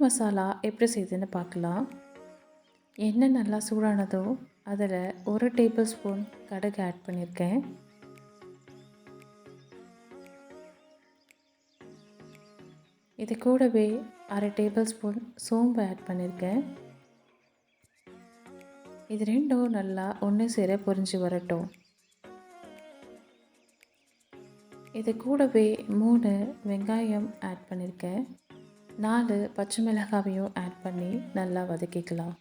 மசாலா எப்படி செய்யுதுன்னு பார்க்கலாம். எண்ணெய் நல்லா சூடானதோ அதில் 1 டேபிள் ஸ்பூன் கடுகு ஆட் பண்ணியிருக்கேன். இது கூடவே 1/2 டேபிள் ஸ்பூன் சோம்பு ஆட் பண்ணியிருக்கேன். இது ரெண்டும் நல்லா ஒன்று சேர பொரிஞ்சு வரட்டும். இது கூடவே 3 வெங்காயம் ஆட் பண்ணியிருக்கேன். 4 பச்சை மிளகாவையும் ஆட் பண்ணி நல்லா வதக்கிக்கலாம்.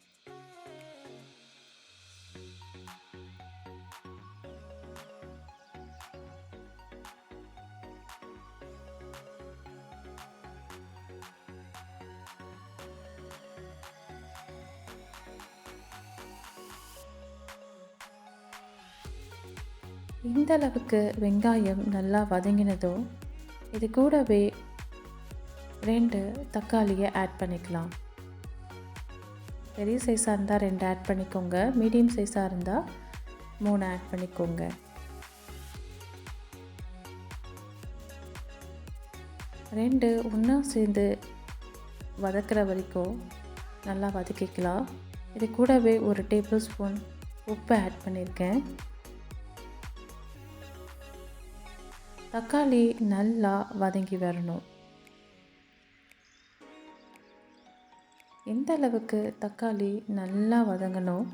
இந்த அளவுக்கு வெங்காயம் நல்லா வதங்கினதும் இது கூடவே 2 தக்காளியை ஆட் பண்ணிக்கலாம். பெரிய சைஸாக இருந்தால் 2 ஆட் பண்ணிக்கோங்க. மீடியம் சைஸாக இருந்தால் 3 ஆட் பண்ணிக்கோங்க. ரெண்டு ஒன்றா சேர்ந்து வதக்கிற வரைக்கும் நல்லா வதக்கிக்கலாம். இது கூடவே 1 டேபிள் ஸ்பூன் உப்பு ஆட் பண்ணியிருக்கேன். தக்காளி நல்லா வதங்கி வரணும். எந்த அளவுக்கு தக்காளி நல்லா வதங்கணும்.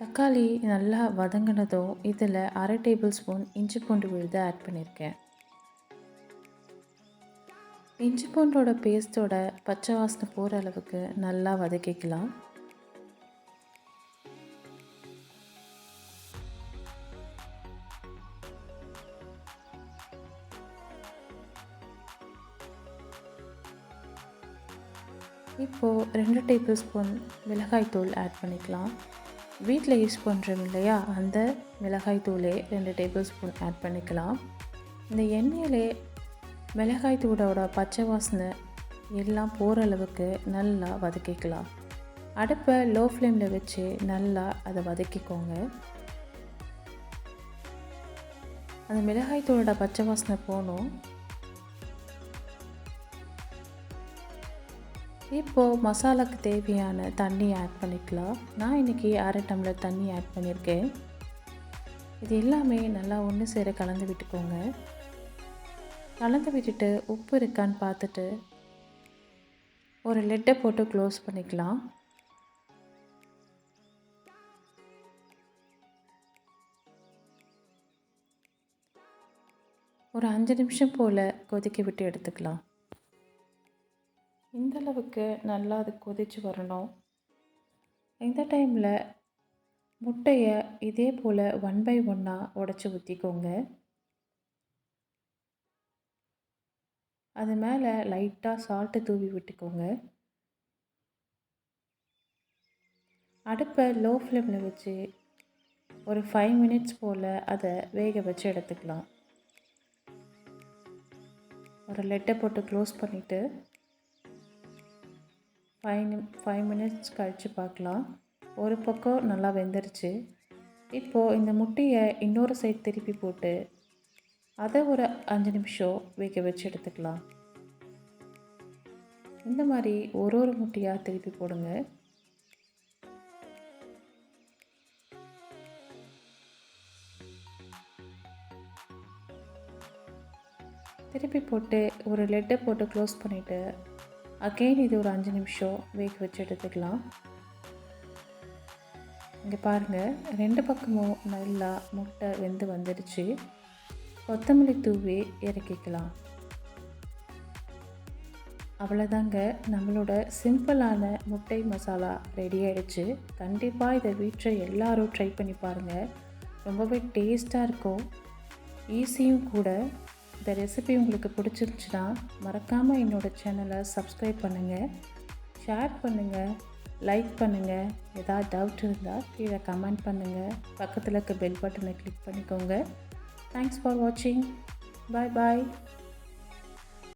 தக்காளி நல்லா வதங்கினதும் இதில் 1/2 டேபிள் ஸ்பூன் இஞ்சி பூண்டு விழுது ஆட் பண்ணியிருக்கேன். இஞ்சி பூண்டோட பேஸ்ட்டோட பச்சை வாசனை போகிற அளவுக்கு நல்லா வதக்கிக்கலாம். இப்போது 2 டேபிள் ஸ்பூன் மிளகாய் தூள் ஆட் பண்ணிக்கலாம். வீட்டில் யூஸ் பண்ணுறோம் இல்லையா, அந்த மிளகாய் தூளே 2 டேபிள் ஸ்பூன் ஆட் பண்ணிக்கலாம். இந்த எண்ணெயிலே மிளகாய் தூளோட பச்சை வாசனை எல்லாம் போகிற அளவுக்கு நல்லா வதக்கிக்கலாம். அடுப்பை லோ ஃப்ளேமில் வச்சு நல்லா அதை வதக்கிக்கோங்க. அந்த மிளகாய் தூளோட பச்சை வாசனை போகணும். இப்போது மசாலாவுக்கு தேவையான தண்ணி ஆட் பண்ணிக்கலாம். நான் இன்றைக்கி 1/2 டம்ளர் தண்ணி ஆட் பண்ணியிருக்கேன். இது எல்லாமே நல்லா ஒன்று சேர கலந்து விட்டுக்கோங்க. கலந்து விட்டுட்டு உப்பு இருக்கான்னு பார்த்துட்டு ஒரு லிட்டை போட்டு க்ளோஸ் பண்ணிக்கலாம். ஒரு 5 நிமிஷம் போல் கொதிக்க விட்டு எடுத்துக்கலாம். இந்த அளவுக்கு நல்லா அது கொதித்து வரணும். இந்த டைமில் முட்டையை இதே போல் 1 பை 1 உடச்சி ஊற்றிக்கோங்க. அது மேலே லைட்டாக சால்ட்டு தூவி விட்டுக்கோங்க. அடுப்பை லோ ஃப்ளேமில் வச்சு ஒரு 5 மினிட்ஸ் போல் அதை வேக வச்சு எடுத்துக்கலாம். ஒரு லிட்டை போட்டு க்ளோஸ் பண்ணிவிட்டு 5 மினிட்ஸ் கழித்து பார்க்கலாம். ஒரு பக்கம் நல்லா வெந்துருச்சு. இப்போது இந்த முட்டையை இன்னொரு சைடு திருப்பி போட்டு அதை ஒரு 5 நிமிஷம் வேக வச்சு எடுத்துக்கலாம். இந்த மாதிரி ஒரு முட்டையாக திருப்பி போடுங்க. திருப்பி போட்டு ஒரு லிட்டை போட்டு க்ளோஸ் பண்ணிவிட்டு அகெயின் இது ஒரு 5 நிமிஷம் வேக வச்சு எடுத்துக்கலாம். இங்கே பாருங்கள், 2 பக்கமும் நல்லா முட்டை வெந்து வந்துடுச்சு. கொத்தமல்லி தூவி இறக்கிக்கலாம். அவ்வளோதாங்க, நம்மளோட சிம்பிளான முட்டை மசாலா ரெடி ஆகிடுச்சு. கண்டிப்பாக இதை வீட்டில் எல்லோரும் ட்ரை பண்ணி பாருங்கள். ரொம்பவே டேஸ்ட்டாக இருக்கும், ஈஸியும் கூட. இந்த ரெசிபி உங்களுக்கு பிடிச்சிருந்துச்சுன்னா மறக்காமல் என்னோடய சேனலை சப்ஸ்கிரைப் பண்ணுங்கள், ஷேர் பண்ணுங்கள், லைக் பண்ணுங்கள். ஏதாவது டவுட் இருந்தால் கீழே கமெண்ட் பண்ணுங்கள். பக்கத்தில் இருக்க பெல் பட்டனை கிளிக் பண்ணிக்கோங்க. தேங்க்ஸ் ஃபார் வாட்சிங். பாய் பாய்.